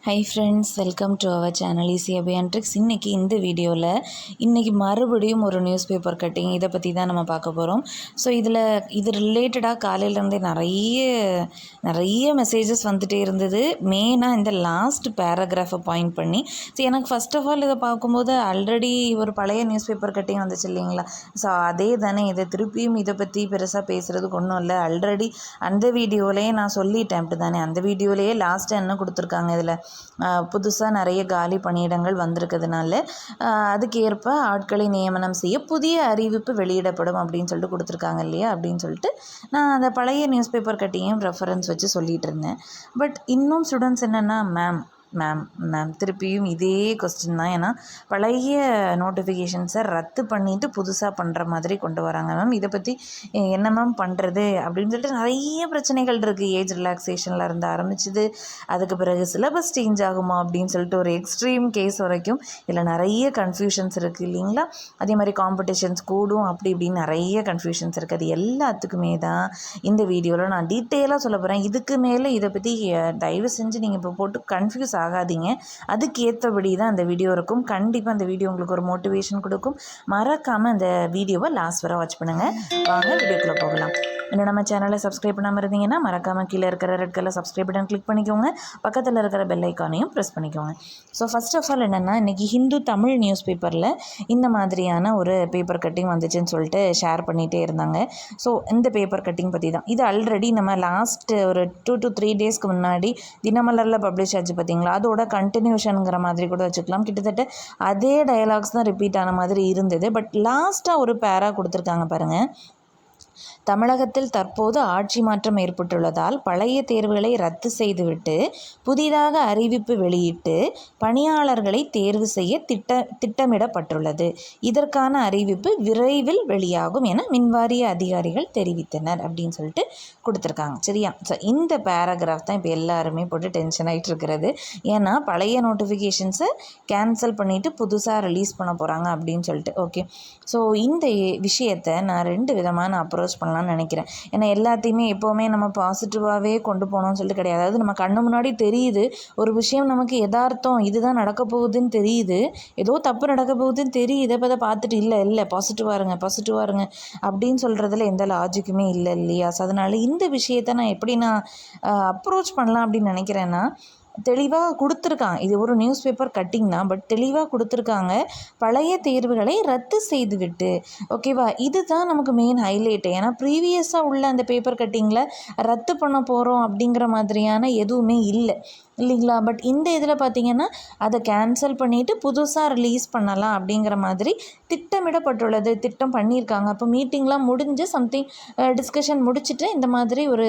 Hi friends, welcome to our channel Abeyaantrix. இன்னைக்கு இந்த வீடியோவில் இன்னைக்கு மறுபடியும் ஒரு நியூஸ் பேப்பர் கட்டிங் இதை பற்றி தான் நம்ம பார்க்க போகிறோம். ஸோ இது ரிலேட்டடாக காலையிலேருந்தே நிறைய மெசேஜஸ் வந்துகிட்டே இருந்தது. மெயினாக இந்த லாஸ்ட் பேராகிராஃபை பாயிண்ட் பண்ணி. ஸோ எனக்கு ஃபஸ்ட் ஆஃப் ஆல் இதை பார்க்கும்போது ஆல்ரெடி ஒரு பழைய நியூஸ் பேப்பர் கட்டிங் வந்துச்சு இல்லைங்களா. ஸோ அதே தானே இதை திருப்பியும் இதை பற்றி பெருசாக பேசுகிறதுக்கு ஒன்றும் இல்லை. ஆல்ரெடி அந்த வீடியோவிலேயே நான் சொல்லிட்டேன் அப்படி தானே. அந்த வீடியோலேயே லாஸ்ட்டாக என்ன கொடுத்துருக்காங்க, இதில் புதுசாக நிறைய காலி பணியிடங்கள் வந்திருக்கிறதுனால அதுக்கு ஏற்ப ஆட்களை நியமனம் செய்ய புதிய அறிவிப்பு வெளியிடப்படும் அப்படின்னு சொல்லிட்டு கொடுத்துருக்காங்க இல்லையா. அப்படின்னு சொல்லிட்டு நான் அந்த பழைய நியூஸ் பேப்பர் கட்டிங்கையும் ரெஃபரன்ஸ் வச்சு சொல்லிகிட்டு இருந்தேன். பட் இன்னும் ஸ்டூடெண்ட்ஸ் என்னென்னா மேம் திருப்பியும் இதே கொஸ்டின் தான். ஏன்னா பழைய நோட்டிஃபிகேஷன்ஸை ரத்து பண்ணிவிட்டு புதுசாக பண்ணுற மாதிரி கொண்டு வராங்க மேம். இதை பற்றி என்ன மேம் பண்ணுறது அப்படின்னு சொல்லிட்டு நிறைய பிரச்சனைகள் இருக்குது. ஏஜ் ரிலாக்ஸேஷனில் இருந்து ஆரம்பிச்சுது, அதுக்கு பிறகு சிலபஸ் சேஞ்ச் ஆகுமா அப்படின்னு சொல்லிட்டு ஒரு எக்ஸ்ட்ரீம் கேஸ் வரைக்கும் இதில் நிறைய கன்ஃபியூஷன்ஸ் இருக்குது இல்லைங்களா. அதே மாதிரி காம்படிஷன்ஸ் கூடும் அப்படி இப்படின்னு நிறைய கன்ஃபியூஷன்ஸ் இருக்குது. அது எல்லாத்துக்குமே தான் இந்த வீடியோவில் நான் டீட்டெயிலாக சொல்ல போகிறேன். இதுக்கு மேலே இதை பற்றி தயவு செஞ்சு நீங்கள் இப்போ போட்டு கன்ஃபியூஸ் ஆகாதீங்க. அதுக்கு ஏற்றபடி தான் அந்த வீடியோ இருக்கும். கண்டிப்பாக அந்த வீடியோ உங்களுக்கு ஒரு மோட்டிவேஷன் கொடுக்கும். மறக்காமல் அந்த வீடியோவை லாஸ்ட் வரை வாட்ச் பண்ணுங்கள். வாங்க வீடியோக்குள்ளே போகலாம். இன்னும் நம்ம சேனலை சப்ஸ்கிரைப் பண்ணாமல் இருந்தீங்கன்னா மறக்காமல் கீழே இருக்கிற red colour subscribe button click பண்ணிக்கோங்க. பக்கத்தில் இருக்கிற பெல் ஐக்கானையும் ப்ரெஸ் பண்ணிக்கோங்க. ஸோ ஃபஸ்ட் ஆஃப் ஆல் என்னென்னா, இன்றைக்கி ஹிந்து தமிழ் நியூஸ் பேப்பரில் இந்த மாதிரியான ஒரு பேப்பர் கட்டிங் வந்துச்சுன்னு சொல்லிட்டு ஷேர் பண்ணிகிட்டே இருந்தாங்க. ஸோ இந்த பேப்பர் கட்டிங் பற்றி தான். இது ஆல்ரெடி நம்ம லாஸ்ட் ஒரு 2 to 3 டேஸ்க்கு முன்னாடி தினமலரில் பப்ளிஷ் ஆச்சு பார்த்தீங்களா. அதோட கண்டினியூஷனுங்கிற மாதிரி கூட வச்சுக்கலாம். கிட்டத்தட்ட அதே டயலாக்ஸ் தான் ரிப்பீட் ஆன மாதிரி இருந்தது. பட் லாஸ்ட்டாக ஒரு பேரா கொடுத்துருக்காங்க பாருங்கள். தமிழகத்தில் தற்போது ஆட்சி மாற்றம் ஏற்பட்டுள்ளதால் பழைய தேர்வுகளை ரத்து செய்துவிட்டு புதிதாக அறிவிப்பு வெளியிட்டு பணியாளர்களை தேர்வு செய்ய திட்டமிடப்பட்டுள்ளது. இதற்கான அறிவிப்பு விரைவில் வெளியாகும் என மின்வாரிய அதிகாரிகள் தெரிவித்தனர் அப்படின்னு சொல்லிட்டு கொடுத்துருக்காங்க. சரியா. ஸோ இந்த பேராகிராஃப் தான் இப்போ எல்லாருமே போட்டு டென்ஷன் ஆகிட்டு இருக்கிறது. ஏன்னா பழைய நோட்டிஃபிகேஷன்ஸை கேன்சல் பண்ணிவிட்டு புதுசாக ரிலீஸ் பண்ண போகிறாங்க அப்படின்னு சொல்லிட்டு. ஓகே. ஸோ இந்த விஷயத்தை நான் 2 விதமான அப்ரோச் பண்ணலான்னு நினைக்கிறேன். ஏன்னா எல்லாத்தையுமே எப்போவுமே நம்ம பாசிட்டிவாகவே கொண்டு போகணும்னு சொல்லிட்டு கிடையாது. அதாவது நம்ம கண்ணு முன்னாடி தெரியுது ஒரு விஷயம், நமக்கு யதார்த்தம் இதுதான் நடக்க போகுதுன்னு தெரியுது, ஏதோ தப்பு நடக்க போகுதுன்னு தெரியுது. இப்போ அதை பார்த்துட்டு இல்லை பாசிட்டிவாக இருங்க அப்படின்னு சொல்கிறதுல எந்த லாஜிக்குமே இல்லை இல்லையா. ஸோ அதனால் இந்த விஷயத்தை நான் எப்படி அப்ரோச் பண்ணலாம் அப்படின்னு நினைக்கிறேன்னா, தெளிவாக கொடுத்துருக்காங்க. இது ஒரு நியூஸ் பேப்பர் கட்டிங் தான், பட் தெளிவாக கொடுத்துருக்காங்க. பழைய தேர்வுகளை ரத்து செய்துவிட்டு, ஓகேவா, இதுதான் நமக்கு மெயின் ஹைலைட்டு. ஏன்னா ப்ரீவியஸாக உள்ள அந்த பேப்பர் கட்டிங்கில் ரத்து பண்ண போகிறோம் அப்படிங்கிற மாதிரியான எதுவுமே இல்லைங்களா. பட் இந்த இதில் பார்த்திங்கன்னா அதை கேன்சல் பண்ணிவிட்டு புதுசாக ரிலீஸ் பண்ணலாம் அப்படிங்கிற மாதிரி திட்டமிடப்பட்டுள்ளது. திட்டம் பண்ணியிருக்காங்க. அப்போ மீட்டிங்லாம் முடிஞ்சு சம்திங் டிஸ்கஷன் முடிச்சுட்டு இந்த மாதிரி ஒரு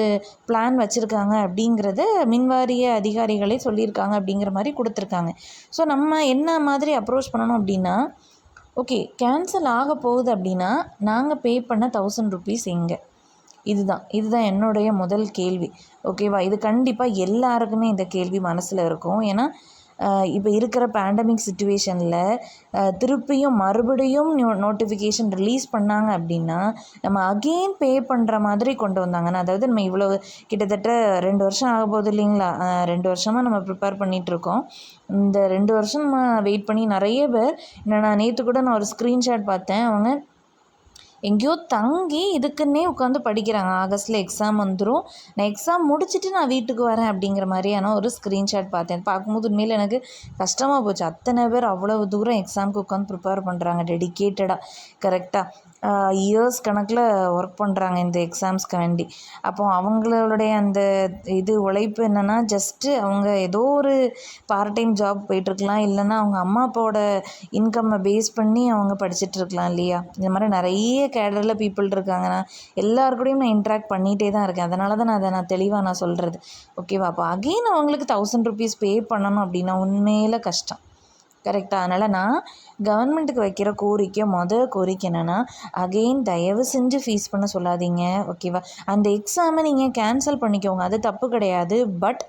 பிளான் வச்சுருக்காங்க அப்படிங்கிறத மின்வாரிய அதிகாரிகளே சொல்லியிருக்காங்க அப்படிங்கிற மாதிரி கொடுத்துருக்காங்க. ஸோ நம்ம என்ன மாதிரி அப்ரோச் பண்ணணும் அப்படின்னா, ஓகே கேன்சல் ஆக போகுது அப்படின்னா நாங்கள் பே பண்ண 1000 rupees எங்கே, இதுதான் என்னுடைய முதல் கேள்வி. ஓகேவா. இது கண்டிப்பாக எல்லாருக்குமே இந்த கேள்வி மனசில் இருக்கும். ஏன்னா இப்போ இருக்கிற பேண்டமிக் சுச்சுவேஷனில் திருப்பியும் மறுபடியும் நோட்டிஃபிகேஷன் ரிலீஸ் பண்ணாங்க அப்படின்னா நம்ம அகெயின் பே பண்ணுற மாதிரி கொண்டு வந்தாங்கன்னா, அதாவது நம்ம இவ்வளோ கிட்டத்தட்ட 2 வருஷம் ஆக போகுது இல்லைங்களா. 2 வருஷமாக நம்ம ப்ரிப்பேர் பண்ணிகிட்ருக்கோம். இந்த 2 வருஷம் வெயிட் பண்ணி நிறைய பேர், நான் நேற்று கூட நான் ஒரு ஸ்க்ரீன்ஷாட் பார்த்தேன். அவங்க எங்கேயோ தங்கி இதுக்குன்னே உட்காந்து படிக்கிறாங்க. ஆகஸ்ட்டில் எக்ஸாம் வந்துடும், நான் எக்ஸாம் முடிச்சுட்டு நான் வீட்டுக்கு வரேன் அப்படிங்கிற மாதிரியான ஒரு ஸ்க்ரீன்ஷாட் பார்த்தேன். பார்க்கும்போது உண்மையில் எனக்கு கஷ்டமாக போச்சு. அத்தனை பேர் அவ்வளவு தூரம் எக்ஸாமுக்கு உட்காந்து ப்ரிப்பேர் பண்ணுறாங்க டெடிக்கேட்டடாக, கரெக்டாக இயர்ஸ் கணக்கில் ஒர்க் பண்ணுறாங்க இந்த எக்ஸாம்ஸ்க்கு வேண்டி. அப்போ அவங்களுடைய அந்த உழைப்பு என்னென்னா, ஜஸ்ட்டு அவங்க ஏதோ ஒரு பார்ட் டைம் ஜாப் போயிட்டுருக்கலாம், இல்லைன்னா அவங்க அம்மா அப்பாவோட இன்கம்மை பேஸ் பண்ணி அவங்க படிச்சுட்ருக்கலாம் இல்லையா. இந்த மாதிரி நிறைய கேடரில் பீப்புள் இருக்காங்க. நான் எல்லாருக்கூடையும் நான் இன்ட்ராக்ட் பண்ணிகிட்டே தான் இருக்கேன். அதனால தான் அதை தெளிவாக சொல்கிறது. ஓகேவா. அப்போ அகெயின் அவங்களுக்கு 1000 rupees பே பண்ணணும் அப்படின்னா உண்மையில கஷ்டம், கரெக்டாக. அதனால் நான் கவர்மெண்ட்டுக்கு வைக்கிற கோரிக்கை என்னென்னா, அகெயின் தயவு செஞ்சு ஃபீஸ் பண்ண சொல்லாதீங்க. ஓகேவா. அந்த எக்ஸாமை நீங்கள் கேன்சல் பண்ணிக்கோங்க, அது தப்பு கிடையாது. பட்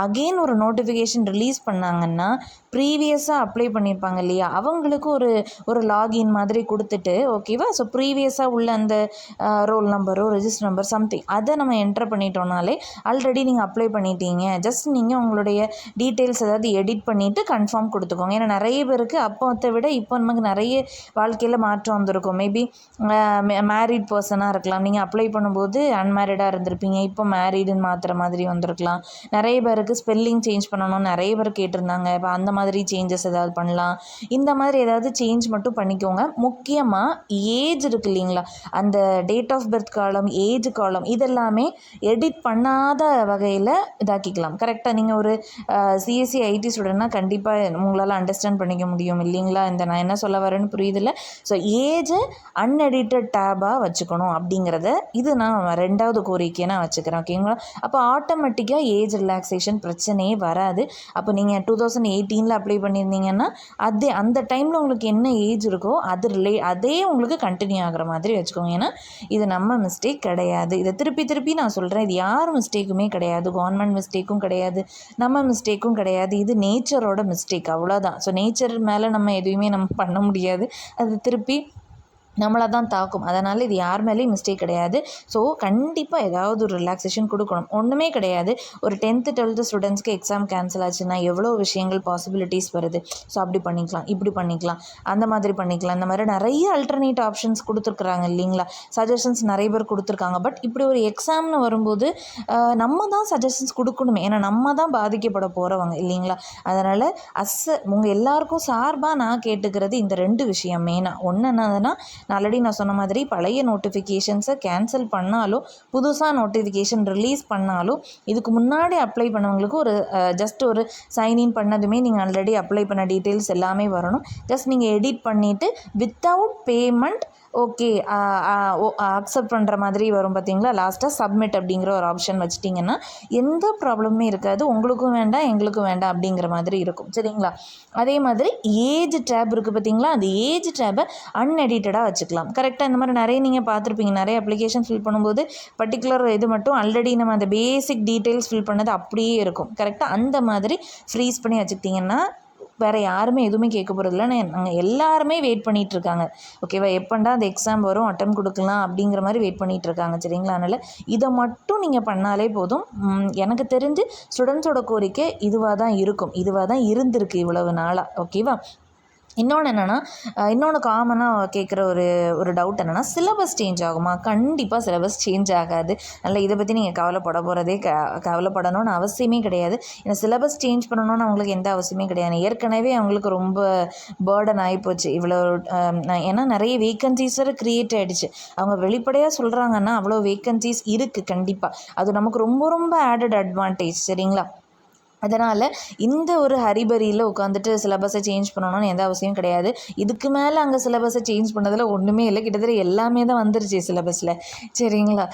அகெயின் ஒரு நோட்டிஃபிகேஷன் ரிலீஸ் பண்ணாங்கன்னா ப்ரீவியஸாக அப்ளை பண்ணியிருப்பாங்க இல்லையா, அவங்களுக்கு ஒரு லாகின் மாதிரி கொடுத்துட்டு ஓகேவா. ஸோ ப்ரீவியஸாக உள்ள அந்த ரோல் நம்பரோ ரெஜிஸ்டர் நம்பர் சம்திங் அதை நம்ம என்டர் பண்ணிட்டோம்னாலே ஆல்ரெடி நீங்கள் அப்ளை பண்ணிட்டீங்க. ஜஸ்ட் நீங்கள் உங்களுடைய டீட்டெயில்ஸ் ஏதாவது எடிட் பண்ணிவிட்டு கன்ஃபார்ம் கொடுத்துக்கோங்க. ஏன்னா நிறைய பேருக்கு அப்போத்தை விட இப்போ நமக்கு நிறைய வாழ்க்கையில் மாற்றம் வந்திருக்கும். மேபி மேரிட் பர்சனாக இருக்கலாம், நீங்கள் அப்ளை பண்ணும்போது அன்மேரிடாக இருந்திருப்பீங்க, இப்போ மேரிடுன்னு மாற்றுற மாதிரி வந்திருக்கலாம். நிறைய பேருக்கு ஸ்பெல்லிங் சேஞ்ச் பண்ணணும்னு நிறைய பேர் கேட்டிருந்தாங்க. இப்போ அந்த மாதிரி சேஞ்சஸ் ஏதாவது பண்ணலாம். இந்த மாதிரி ஏதாவது சேஞ்ச் மட்டும் பண்ணிக்கோங்க. முக்கியமாக ஏஜ் இருக்குது இல்லைங்களா, அந்த டேட் ஆஃப் பர்த் காலம், ஏஜ் காலம் இதெல்லாமே எடிட் பண்ணாத வகையில் இதாக்கிக்கலாம். கரெக்டாக நீங்கள் ஒரு சிஎஸ்சி ஐடி ஸ்டூடெண்ட்னா கண்டிப்பாக உங்களால் அண்டர்ஸ்டாண்ட் பண்ணிக்க முடியும் இல்லைங்களா, இந்த நான் என்ன சொல்ல வரேன்னு புரியுதில்ல. ஸோ ஏஜை அன்எடிட்டட் டேபாக வச்சுக்கணும் அப்படிங்கிறத இது நான் 2வது கோரிக்கையை நான் வச்சுக்கிறேன். ஓகேங்களா. அப்போ ஆட்டோமேட்டிக்காக ஏஜ் ரிலாக்ஸேஷன் பிரச்சனையே வராது. அப்போ நீங்கள் 2018 அப்ளை பண்ணியிருந்தீங்கன்னா அந்த டைமில் உங்களுக்கு என்ன ஏஜ் இருக்கோ அதே உங்களுக்கு கண்டினியூ ஆகிற மாதிரி வச்சுக்கோங்க. ஏன்னா இது நம்ம மிஸ்டேக் கிடையாது. இதை திருப்பி நான் சொல்கிறேன், இது யார் மிஸ்டேக்குமே கிடையாது. கவர்மெண்ட் மிஸ்டேக்கும் கிடையாது, நம்ம மிஸ்டேக்கும் கிடையாது. இது நேச்சரோட மிஸ்டேக், அவ்வளோதான். ஸோ நேச்சர் மேலே நம்ம எதுவுமே நம்ம பண்ண முடியாது, அது திருப்பி நம்மளை தான் தாக்கும். அதனால் இது யார் மேலேயும் மிஸ்டேக் கிடையாது. ஸோ கண்டிப்பாக ஏதாவது ஒரு ரிலாக்ஸேஷன் கொடுக்கணும். ஒன்றுமே கிடையாது, ஒரு 10th 12th ஸ்டூடெண்ட்ஸ்க்கு எக்ஸாம் கேன்சல் ஆச்சுன்னா எவ்வளோ விஷயங்கள் பாசிபிலிட்டிஸ் வருது. ஸோ அப்படி பண்ணிக்கலாம், இப்படி பண்ணிக்கலாம், அந்த மாதிரி பண்ணிக்கலாம். இந்த மாதிரி நிறைய அல்டர்னேட் ஆப்ஷன்ஸ் கொடுத்துருக்குறாங்க இல்லைங்களா, சஜஷன்ஸ் நிறைய பேர் கொடுத்துருக்காங்க. பட் இப்படி ஒரு எக்ஸாம்னு வரும்போது நம்ம தான் சஜஷன்ஸ் கொடுக்கணுமே, ஏன்னா நம்ம தான் பாதிக்கப்பட போகிறவங்க இல்லைங்களா. அதனால் உங்கள் எல்லாருக்கும் சார்பாக நான் கேட்டுக்கிறது இந்த 2 விஷயம் மெயினாக. ஒன்று என்னதுன்னா, ஆல்ரெடி நான் சொன்ன மாதிரி பழைய நோட்டிஃபிகேஷன்ஸை கேன்சல் பண்ணாலும் புதுசாக நோட்டிஃபிகேஷன் ரிலீஸ் பண்ணாலும் இதுக்கு முன்னாடி அப்ளை பண்ணவங்களுக்கு ஒரு ஜஸ்ட் ஒரு சைன்இன் பண்ணதுமே நீங்கள் ஆல்ரெடி அப்ளை பண்ண டீட்டெயில்ஸ் எல்லாமே வரணும். ஜஸ்ட் நீங்கள் எடிட் பண்ணிவிட்டு வித்தவுட் பேமெண்ட் ஓகே அக்செப்ட் பண்ணுற மாதிரி வரும் பார்த்தீங்களா, லாஸ்ட்டாக சப்மிட் அப்படிங்கிற ஒரு ஆப்ஷன் வச்சிட்டிங்கன்னா எந்த ப்ராப்ளமே இருக்காது. உங்களுக்கும் வேண்டாம் எங்களுக்கும் வேண்டாம் அப்படிங்கிற மாதிரி இருக்கும் சரிங்களா. அதே மாதிரி ஏஜ் டேப் இருக்குது பார்த்தீங்களா, அந்த ஏஜ் டேப்பை அன்எடிட்டடாக வச்சுக்கலாம். கரெக்டாக இந்த மாதிரி நிறைய நீங்கள் பார்த்துருப்பீங்க, நிறைய அப்ளிகேஷன் ஃபில் பண்ணும்போது பர்டிகுலர் இது மட்டும் ஆல்ரெடி நம்ம அந்த பேசிக் டீட்டெயில்ஸ் ஃபில் பண்ணது அப்படியே இருக்கும். கரெக்டாக அந்த மாதிரி ஃப்ரீஸ் பண்ணி வச்சுக்கிட்டிங்கன்னா வேறு யாருமே எதுவுமே கேட்க போகிறதில்ல. நாங்கள் எல்லாருமே வெயிட் பண்ணிகிட்ருக்காங்க. ஓகேவா, எப்போண்டா அந்த எக்ஸாம் வரும் அட்டம் கொடுக்கலாம் அப்படிங்கிற மாதிரி வெயிட் பண்ணிகிட்ருக்காங்க சரிங்களா. அதனால் இதை மட்டும் நீங்கள் பண்ணாலே போதும். எனக்கு தெரிஞ்சு ஸ்டூடெண்ட்ஸோட கோரிக்கை இதுவாக தான் இருக்கும், இதுவாக தான் இருந்திருக்கு இவ்வளவு நாளாக. ஓகேவா. இன்னொன்று என்னென்னா, இன்னொன்று காமனாக கேட்குற ஒரு டவுட் என்னென்னா, சிலபஸ் சேஞ்ச் ஆகுமா? கண்டிப்பாக சிலபஸ் சேஞ்ச் ஆகாது. அதனால் இதை பற்றி நீங்கள் கவலைப்படணும்னு அவசியமே கிடையாது. ஏன்னா சிலபஸ் சேஞ்ச் பண்ணணும்னு அவங்களுக்கு எந்த அவசியமே கிடையாது. ஏற்கனவே அவங்களுக்கு ரொம்ப பேர்டன் ஆகிப்போச்சு இவ்வளோ. ஏன்னா நிறைய வேக்கன்சிஸ் க்ரியேட் ஆகிடுச்சு. அவங்க வெளிப்படையாக சொல்கிறாங்கன்னா அவ்வளோ வேக்கன்சிஸ் இருக்குது கண்டிப்பாக. அது நமக்கு ரொம்ப ரொம்ப ஆடட் அட்வான்டேஜ் சரிங்களா. அதனால் இந்த ஒரு ஹரிபரியில் உட்காந்துட்டு சிலபஸை சேஞ்ச் பண்ணணும்னு எந்த அவசியம் கிடையாது. இதுக்கு மேலே அங்கே சிலபஸை சேஞ்ச் பண்ணதில் ஒன்றுமே இல்லை, கிட்டத்தட்ட எல்லாமே தான் வந்துருச்சு சிலபஸில் சரிங்களா.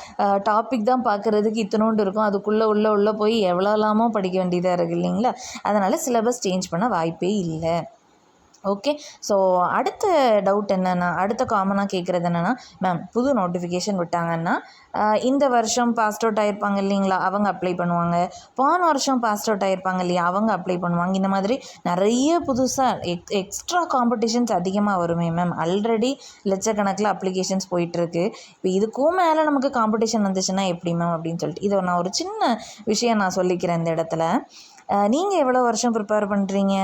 டாபிக் தான் பார்க்குறதுக்கு இத்தனோண்டு இருக்கும், அதுக்குள்ளே உள்ளே போய் எவ்வளோலாமோ படிக்க வேண்டியதாக இருக்குது இல்லைங்களா. அதனால் சிலபஸ் சேஞ்ச் பண்ண வாய்ப்பே இல்லை. ஓகே. ஸோ அடுத்த டவுட் என்னென்னா, அடுத்த காமனாக கேட்குறது என்னென்னா, மேம் புது நோட்டிஃபிகேஷன் விட்டாங்கன்னா இந்த வருஷம் பாஸ்ட் அவுட் ஆகிருப்பாங்க இல்லைங்களா, அவங்க அப்ளை பண்ணுவாங்க. போன வருஷம் பாஸ்ட் அவுட் ஆகிருப்பாங்க இல்லையா, அவங்க அப்ளை பண்ணுவாங்க. இந்த மாதிரி நிறைய புதுசாக எக்ஸ்ட்ரா காம்படிஷன்ஸ் அதிகமாக வருமே மேம். ஆல்ரெடி லட்சக்கணக்கில் அப்ளிகேஷன்ஸ் போயிட்டுருக்கு. இப்போ இதுக்கும் மேலே நமக்கு காம்படிஷன் வந்துச்சுன்னா எப்படி மேம் அப்படின்னு சொல்லிட்டு இதை நான் ஒரு சின்ன விஷயம் நான் சொல்லிக்கிறேன் இந்த இடத்துல. நீங்கள் எவ்வளோ வருஷம் ப்ரிப்பேர் பண்ணுறீங்க?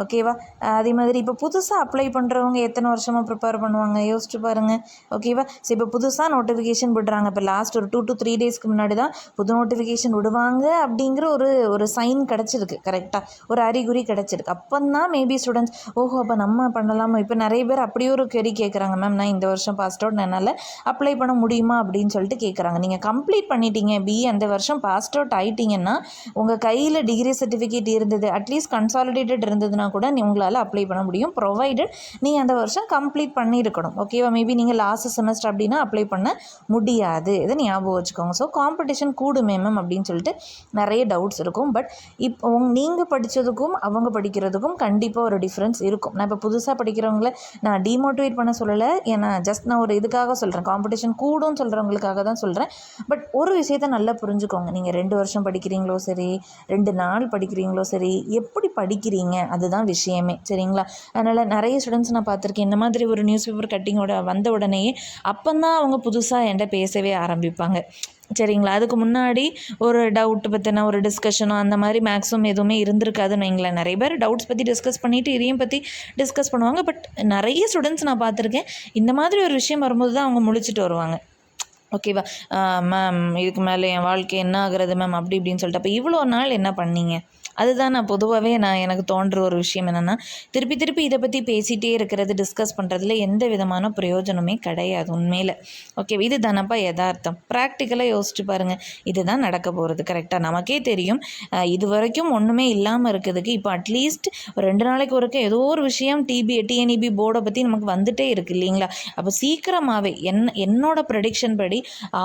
ஓகேவா. அதே மாதிரி இப்போ புதுசாக அப்ளை பண்ணுறவங்க எத்தனை வருஷமாக ப்ரிப்பேர் பண்ணுவாங்க யோசிச்சு பாருங்கள். ஓகேவா. ஸோ இப்போ புதுசாக நோட்டிஃபிகேஷன் விடுறாங்க. இப்போ லாஸ்ட் ஒரு 2 to 3 டேஸ்க்கு முன்னாடி தான் புது நோட்டிஃபிகேஷன் விடுவாங்க அப்படிங்கிற ஒரு சைன் கிடச்சிருக்கு. கரெக்டாக ஒரு அறிகுறி கிடச்சிருக்கு. அப்போ தான் மேபி ஸ்டூடெண்ட்ஸ் ஓஹோ அப்போ நம்ம பண்ணலாமா. இப்போ நிறைய பேர் அப்படியே ஒரு கேள்வி கேட்குறாங்க, மேம் நான் இந்த வருஷம் பாஸ்ட் அவுட் என்னால் அப்ளை பண்ண முடியுமா அப்படின்னு சொல்லிட்டு கேட்குறாங்க. நீங்கள் கம்ப்ளீட் பண்ணிட்டீங்க, அந்த வருஷம் பாஸ்ட் அவுட் ஆகிட்டிங்கன்னா உங்கள் கையில் டிகிரி சர்டிஃபிகேட் இருந்தது, அட்லீஸ்ட் கன்சாலிடேட்டட் இருந்ததுன்னா கூட உங்களால் அப்ளை பண்ண முடியும், ப்ரொவைடட் நீங்கள் அந்த வருஷம் கம்ப்ளீட் பண்ணியிருக்கணும். ஓகேவா. மேபி நீங்கள் லாஸ்ட் செமஸ்டர் அப்படின்னா அப்ளை பண்ண முடியாது, இதை ஞாபகம் வச்சுக்கோங்க. ஸோ காம்படிஷன் கூடுமே மேம் அப்படின்னு சொல்லிட்டு நிறைய டவுட்ஸ் இருக்கும். பட் இப்போ நீங்கள் படித்ததுக்கும் அவங்க படிக்கிறதுக்கும் கண்டிப்பாக ஒரு டிஃப்ரென்ஸ் இருக்கும். நான் இப்போ புதுசாக படிக்கிறவங்கள நான் டிமோட்டிவேட் பண்ண சொல்லலை, ஏன்னா ஜஸ்ட் நான் ஒரு இதுக்காக சொல்கிறேன், காம்படிஷன் கூடும்னு சொல்கிறவங்களுக்காக தான் சொல்கிறேன். பட் ஒரு விஷயத்தை நல்லா புரிஞ்சுக்கோங்க, நீங்கள் 2 வருஷம் படிக்கிறீங்களோ சரி, 2 நாள் படிக்கிறீங்களோ சரி, எப்படி படிக்கிறீங்க அதுதான் அதுதான் விஷயமே. சரிங்களா? அதனால் நிறைய ஸ்டூடெண்ட்ஸ் நான் பார்த்துருக்கேன், இந்த மாதிரி ஒரு நியூஸ் பேப்பர் கட்டிங்கோட வந்த உடனே அப்போந்தான் அவங்க புதுசாக என்கிட்ட பேசவே ஆரம்பிப்பாங்க. சரிங்களா? அதுக்கு முன்னாடி ஒரு டவுட் பற்றின ஒரு டிஸ்கஷனோ அந்த மாதிரி மேக்ஸிமம் எதுவுமே இருந்திருக்காதுன்னு வைங்களேன். நிறைய பேர் டவுட்ஸ் பற்றி டிஸ்கஸ் பண்ணிவிட்டு இதையும் பற்றி டிஸ்கஸ் பண்ணுவாங்க. பட் நிறைய ஸ்டூடெண்ட்ஸ் நான் பார்த்துருக்கேன், இந்த மாதிரி ஒரு விஷயம் வரும்போது தான் அவங்க முழிச்சிட்டு வருவாங்க. ஓகேவா? மேம் இதுக்கு மேலே என் வாழ்க்கை என்ன ஆகுறது மேம் அப்படி இப்படின்னு சொல்லிட்டு. அப்போ இவ்வளோ நாள் என்ன பண்ணீங்க? அதுதான் நான் பொதுவாகவே எனக்கு தோன்ற ஒரு விஷயம் என்னென்னா, திருப்பி திருப்பி இதை பற்றி பேசிகிட்டே இருக்கிறது, டிஸ்கஸ் பண்ணுறதுல எந்த விதமான பிரயோஜனமே கிடையாது உண்மையில். ஓகே, இது தானப்பா யதார்த்தம். ப்ராக்டிக்கலாக யோசிச்சு பாருங்கள், இதுதான் நடக்க போகிறது. கரெக்டாக நமக்கே தெரியும். இது வரைக்கும் ஒன்றுமே இல்லாமல் இருக்கிறதுக்கு இப்போ அட்லீஸ்ட் 2 நாளைக்கு ஒருக்க ஏதோ ஒரு விஷயம் டிஎன்இபி போர்டை பற்றி நமக்கு வந்துட்டே இருக்குது இல்லைங்களா? அப்போ சீக்கிரமாகவே என்னோட ப்ரெடிக்ஷன் படி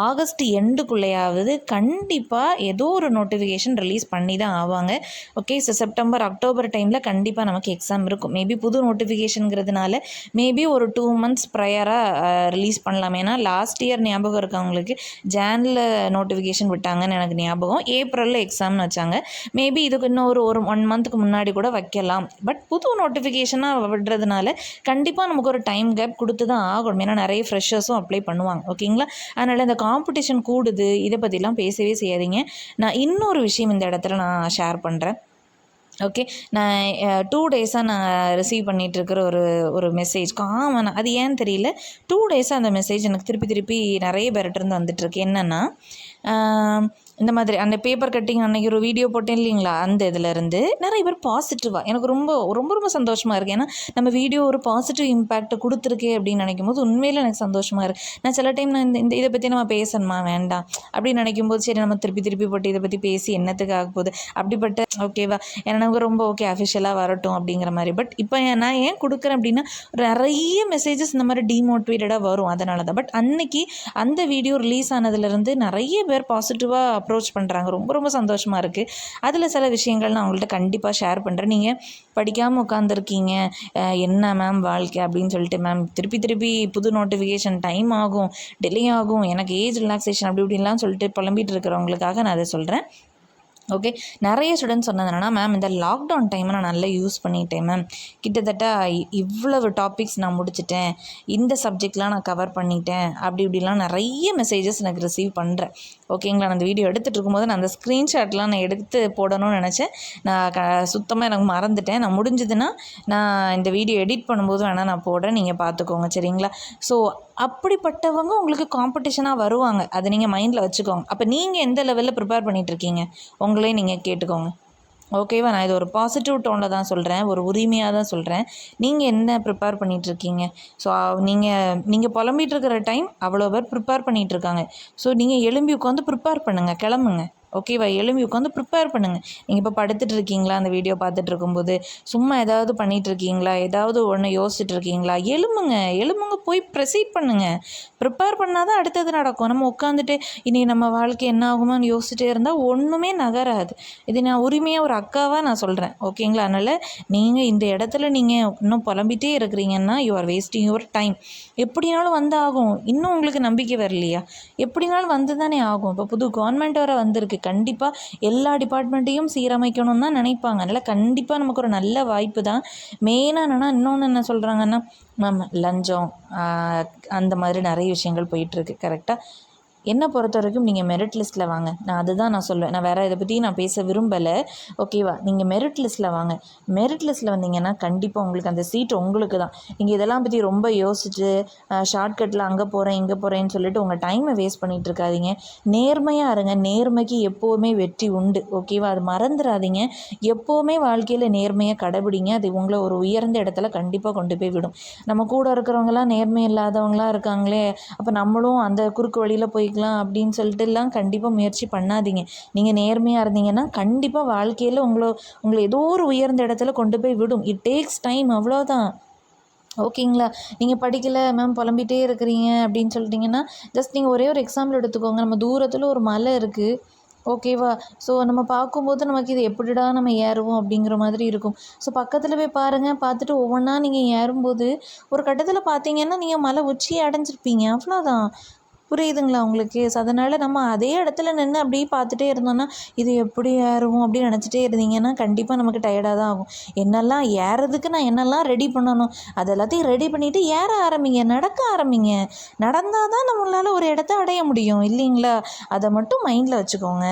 ஆகஸ்ட் எண்டுக்குள்ளேயாவது கண்டிப்பாக ஏதோ ஒரு நோட்டிஃபிகேஷன் ரிலீஸ் பண்ணி தான் ஆவாங்க. ஓகே, ஸோ செப்டம்பர் அக்டோபர் டைமில் கண்டிப்பாக நமக்கு எக்ஸாம் இருக்கும். மேபி புது நோட்டிஃபிகேஷனுங்கிறதுனால மேபி ஒரு 2 months ப்ரையராக ரிலீஸ் பண்ணலாம். ஏன்னா லாஸ்ட் இயர் ஞாபகம் இருக்குது அவங்களுக்கு, ஜானில் நோட்டிஃபிகேஷன் விட்டாங்கன்னு எனக்கு ஞாபகம், ஏப்ரலில் எக்ஸாம்னு வச்சாங்க. மேபி இதுக்கு இன்னும் ஒரு 1 monthக்கு முன்னாடி கூட வைக்கலாம். பட் புது நோட்டிஃபிகேஷனாக விடுறதுனால கண்டிப்பாக நமக்கு ஒரு டைம் கேப் கொடுத்து தான் ஆகணும். ஏன்னா நிறைய ஃப்ரெஷர்ஸும் அப்ளை பண்ணுவாங்க. ஓகேங்களா? அதனால் இந்த காம்படிஷன் கூடுது, இதை பற்றிலாம் பேசவே செய்யாதீங்க. நான் இன்னொரு விஷயம் இந்த இடத்துல நான் ஷேர் பண்ணுறேன். ஓகே, நான் 2 days நான் ரிசீவ் பண்ணிகிட்ருக்கிற ஒரு மெசேஜ் காமனாக, அது ஏன்னு தெரியல, 2 days அந்த மெசேஜ் எனக்கு திருப்பி நிறைய பேர்கிட்டருந்து வந்துட்டுருக்கு. என்னென்னா, இந்த மாதிரி அந்த பேப்பர் கட்டிங் அன்றைக்கி ஒரு வீடியோ போட்டேன் இல்லைங்களா, அந்த இதிலேருந்து நிறைய பேர் பாசிட்டிவாக, எனக்கு ரொம்ப ரொம்ப ரொம்ப சந்தோஷமாக இருக்குது. ஏன்னா நம்ம வீடியோ ஒரு பாசிட்டிவ் இம்பேக்ட் கொடுத்துருக்கே அப்படின்னு நினைக்கும் போது உண்மையில் எனக்கு சந்தோஷமாக இருக்குது. நான் சில டைம் நான் இந்த இதை பற்றி நம்ம பேசணுமா வேண்டாம் அப்படின்னு நினைக்கும் போது, சரி நம்ம திருப்பி போட்டு இதை பற்றி பேசி என்னத்துக்கு ஆக போகுது அப்படிப்பட்ட, ஓகேவா, எனக்கு ரொம்ப ஓகே அஃபிஷியலாக வரட்டும் அப்படிங்கிற மாதிரி. பட் இப்போ நான் ஏன் கொடுக்குறேன் அப்படின்னா, நிறைய மெசேஜஸ் இந்த மாதிரி டிமோட்டிவேட்டடாக வரும், அதனால தான். பட் அன்னைக்கு அந்த வீடியோ ரிலீஸ் ஆனதுலேருந்து நிறைய பேர் பாசிட்டிவாக அப்ரோச் பண்ணுறாங்க. ரொம்ப ரொம்ப சந்தோஷமாக இருக்குது. அதில் சில விஷயங்கள் நான் உங்கள்கிட்ட கண்டிப்பாக ஷேர் பண்ணுறேன். நீங்கள் படிக்காமல் உட்காந்துருக்கீங்க, என்ன மேம் வாழ்க்கை அப்படின்னு சொல்லிட்டு, மேம் திருப்பி புது நோட்டிஃபிகேஷன் டைம் ஆகும், டிலே ஆகும், எனக்கு ஏஜ் ரிலாக்ஸேஷன் அப்படி இப்படின்லாம் சொல்லிட்டு புலம்பிகிட்டு இருக்கிறவங்களுக்காக நான் அதை சொல்கிறேன். ஓகே, நிறைய ஸ்டூடெண்ட்ஸ் சொன்னது என்னென்னா, மேம் இந்த லாக்டவுன் டைமை நான் நல்லா யூஸ் பண்ணிட்டேன் மேம், கிட்டத்தட்ட இவ்வளவு டாபிக்ஸ் நான் முடிச்சிட்டேன், இந்த சப்ஜெக்ட்லாம் நான் கவர் பண்ணிட்டேன், அப்படி இப்படிலாம் நிறைய மெசேஜஸ் எனக்கு ரிசீவ் பண்ணுறேன். ஓகேங்களா? நான் அந்த வீடியோ எடுத்துகிட்டு இருக்கும்போது நான் அந்த ஸ்க்ரீன்ஷாட்லாம் நான் எடுத்து போடணும்னு நினச்சேன். நான் சுத்தமாக எனக்கு மறந்துட்டேன். நான் முடிஞ்சதுன்னா நான் இந்த வீடியோ எடிட் பண்ணும்போது வேணால் நான் போடுறேன், நீங்கள் பார்த்துக்கோங்க. சரிங்களா? ஸோ அப்படிப்பட்டவங்க உங்களுக்கு காம்படிஷனாக வருவாங்க, அதை நீங்கள் மைண்டில் வச்சுக்கோங்க. அப்போ நீங்கள் எந்த லெவலில் ப்ரிப்பேர் பண்ணிகிட்ருக்கீங்க உங்களே நீங்கள் கேட்டுக்கோங்க. ஓகேவா? நான் இது ஒரு பாசிட்டிவ் டோனில் தான் சொல்கிறேன், ஒரு உரிமையாக தான் சொல்கிறேன். நீங்கள் என்ன ப்ரிப்பேர் பண்ணிகிட்ருக்கீங்க? ஸோ நீங்கள் புலம்பிகிட்டு இருக்கிற டைம் அவ்வளோ பேர் ப்ரிப்பேர் பண்ணிகிட்ருக்காங்க. ஸோ நீங்கள் எழும்பி உட்காந்து ப்ரிப்பேர் பண்ணுங்கள், கிளம்புங்க. ஓகேவா? எழும்பி உட்காந்து ப்ரிப்பேர் பண்ணுங்கள். நீங்கள் இப்போ படுத்துட்டு இருக்கீங்களா, அந்த வீடியோ பார்த்துட்டு இருக்கும்போது சும்மா ஏதாவது பண்ணிகிட்ருக்கீங்களா, ஏதாவது ஒன்று யோசிச்சுட்டு இருக்கீங்களா, எழும்புங்க போய் ப்ரெசீட் பண்ணுங்கள். ப்ரிப்பேர் பண்ணால் தான் அடுத்தது நடக்கும். நம்ம உட்காந்துட்டு இனி நம்ம வாழ்க்கை என்ன ஆகுமான்னு யோசிச்சுட்டே இருந்தால் ஒன்றுமே நகராது. இது நான் உரிமையாக ஒரு அக்காவாக நான் சொல்கிறேன். ஓகேங்களா? அதனால் நீங்கள் இந்த இடத்துல நீங்கள் இன்னும் புலம்பிகிட்டே இருக்கிறீங்கன்னா, you are wasting your time. எப்படினாலும் வந்து ஆகும். இன்னும் உங்களுக்கு நம்பிக்கை வரலையா? எப்படினாலும் வந்து தானே ஆகும். இப்போ புது கவர்மெண்ட் வர வந்திருக்கு, கண்டிப்பாக எல்லா டிபார்ட்மெண்ட்டையும் சீரமைக்கணும்னு தான் நினைப்பாங்க. அதனால் கண்டிப்பாக நமக்கு ஒரு நல்ல வாய்ப்பு தான். மெயினாக என்னென்னா, இன்னொன்று என்ன சொல்கிறாங்கன்னா, மேம் லஞ்சம் அந்த மாதிரி நிறைய விஷயங்கள் போயிட்டுருக்கு. கரெக்டாக என்னை பொறுத்த வரைக்கும் நீங்கள் மெரிட் லிஸ்ட்டில் வாங்க. நான் சொல்லுவேன். நான் வேறு இதை பற்றி நான் பேச விரும்பலை. ஓகேவா? நீங்கள் மெரிட் லிஸ்ட்டில் வாங்க. மெரிட் லிஸ்ட்டில் வந்தீங்கன்னா கண்டிப்பாக உங்களுக்கு அந்த சீட் உங்களுக்கு தான். நீங்கள் இதெல்லாம் பற்றி ரொம்ப யோசிச்சுட்டு ஷார்ட்கட்டில் அங்கே போகிறேன் இங்கே போகிறேன்னு சொல்லிட்டு உங்கள் டைமை வேஸ்ட் பண்ணிகிட்டு இருக்காதீங்க. நேர்மையாக இருங்க. நேர்மைக்கு எப்போவுமே வெற்றி உண்டு. ஓகேவா? அது மறந்துடாதீங்க. எப்போவுமே வாழ்க்கையில் நேர்மையாக கடைபிடிங்க. அது உங்களை ஒரு உயர்ந்த இடத்துல கண்டிப்பாக கொண்டு போய் விடும். நம்ம கூட இருக்கிறவங்களாம் நேர்மை இல்லாதவங்களாம் இருக்காங்களே, அப்போ நம்மளும் அந்த குறுக்கு வழியில் போய் அப்படின்னு சொல்லிட்டுலாம் கண்டிப்பாக முயற்சி பண்ணாதீங்க. நீங்கள் நேர்மையாக இருந்தீங்கன்னா கண்டிப்பாக வாழ்க்கையில் உங்களை ஏதோ ஒரு உயர்ந்த இடத்துல கொண்டு போய் விடும். இட் டேக்ஸ் டைம், அவ்வளோதான். ஓகேங்களா? நீங்கள் படிக்கலை மேம், புலம்பிகிட்டே இருக்கிறீங்க அப்படின்னு சொல்லிட்டிங்கன்னா, ஜஸ்ட் நீங்கள் ஒரே ஒரு எக்ஸாம்பிள் எடுத்துக்கோங்க. நம்ம தூரத்தில் ஒரு மலை இருக்குது, ஓகேவா? ஸோ நம்ம பார்க்கும்போது நமக்கு இது எப்படிடா நம்ம ஏறுவோம் அப்படிங்கிற மாதிரி இருக்கும். ஸோ பக்கத்தில் போய் பாருங்கள். பார்த்துட்டு ஒவ்வொன்றா நீங்கள் ஏறும்போது ஒரு கட்டத்தில் பார்த்தீங்கன்னா நீங்கள் மலை உச்சியை அடைஞ்சிருப்பீங்க, அவ்வளோதான். புரியுதுங்களா உங்களுக்கு? ஸோ அதனால் நம்ம அதே இடத்துல நின்று அப்படியே பார்த்துட்டே இருந்தோம்னா இது எப்படி ஏறும் அப்படின்னு நினச்சிட்டே இருந்தீங்கன்னா கண்டிப்பாக நமக்கு டயர்டாக தான் ஆகும். என்னெல்லாம் ஏறதுக்கு நான் என்னெல்லாம் ரெடி பண்ணணும் அது எல்லாத்தையும் ரெடி பண்ணிவிட்டு ஏற ஆரம்பிங்க, நடக்க ஆரம்பிங்க. நடந்தால் தான் நம்மளால் ஒரு இடத்த அடைய முடியும் இல்லைங்களா? அதை மட்டும் மைண்டில் வச்சுக்கோங்க.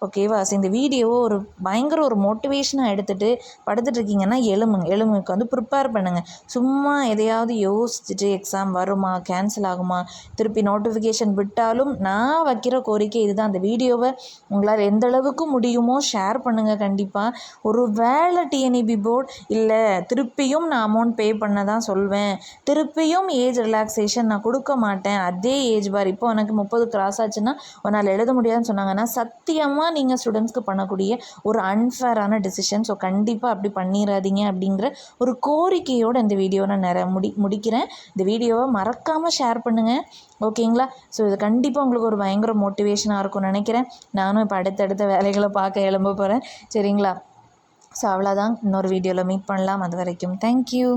ஓகேவா? ஸோ இந்த வீடியோவை ஒரு பயங்கர ஒரு மோட்டிவேஷனாக எடுத்துகிட்டு படுத்துட்ருக்கீங்கன்னா எலும்புக்கு வந்து ப்ரிப்பேர் பண்ணுங்கள். சும்மா எதையாவது யோசிச்சுட்டு எக்ஸாம் வருமா, கேன்சல் ஆகுமா, திருப்பி நோட்டிஃபிகேஷன் விட்டாலும் நான் வைக்கிற கோரிக்கை இதுதான். அந்த வீடியோவை உங்களால் எந்த அளவுக்கு முடியுமோ ஷேர் பண்ணுங்கள். கண்டிப்பாக ஒரு வேளை டிஎன்இபி போர்டு இல்லை திருப்பியும் நான் அமௌண்ட் பே பண்ண தான் சொல்வேன், திருப்பியும் ஏஜ் ரிலாக்ஸேஷன் நான் கொடுக்க மாட்டேன், அதே ஏஜ் பார் இப்போ எனக்கு 30 கிராஸ் ஆச்சுன்னா உன்னால் எழுத முடியாதுன்னு சொன்னாங்கன்னா சத்தியமாக நீங்கள் ஸ்டூடெண்ட்ஸ்க்கு பண்ணக்கூடிய ஒரு அன்ஃபேரான டிசிஷன். ஸோ கண்டிப்பாக அப்படி பண்ணிடாதீங்க அப்படிங்கிற ஒரு கோரிக்கையோடு இந்த வீடியோவை நான் முடிக்கிறேன். இந்த வீடியோவை மறக்காமல் ஷேர் பண்ணுங்கள். ஓகேங்களா? ஸோ இது கண்டிப்பாக உங்களுக்கு ஒரு பயங்கர மோட்டிவேஷனாக இருக்கும்னு நினைக்கிறேன். நானும் இப்போ அடுத்தடுத்த வேலைகளை பார்க்க எழும்ப போகிறேன். சரிங்களா? ஸோ அவ்வளோதான். இன்னொரு வீடியோவில் மீட் பண்ணலாம். அது வரைக்கும் தேங்க்யூ.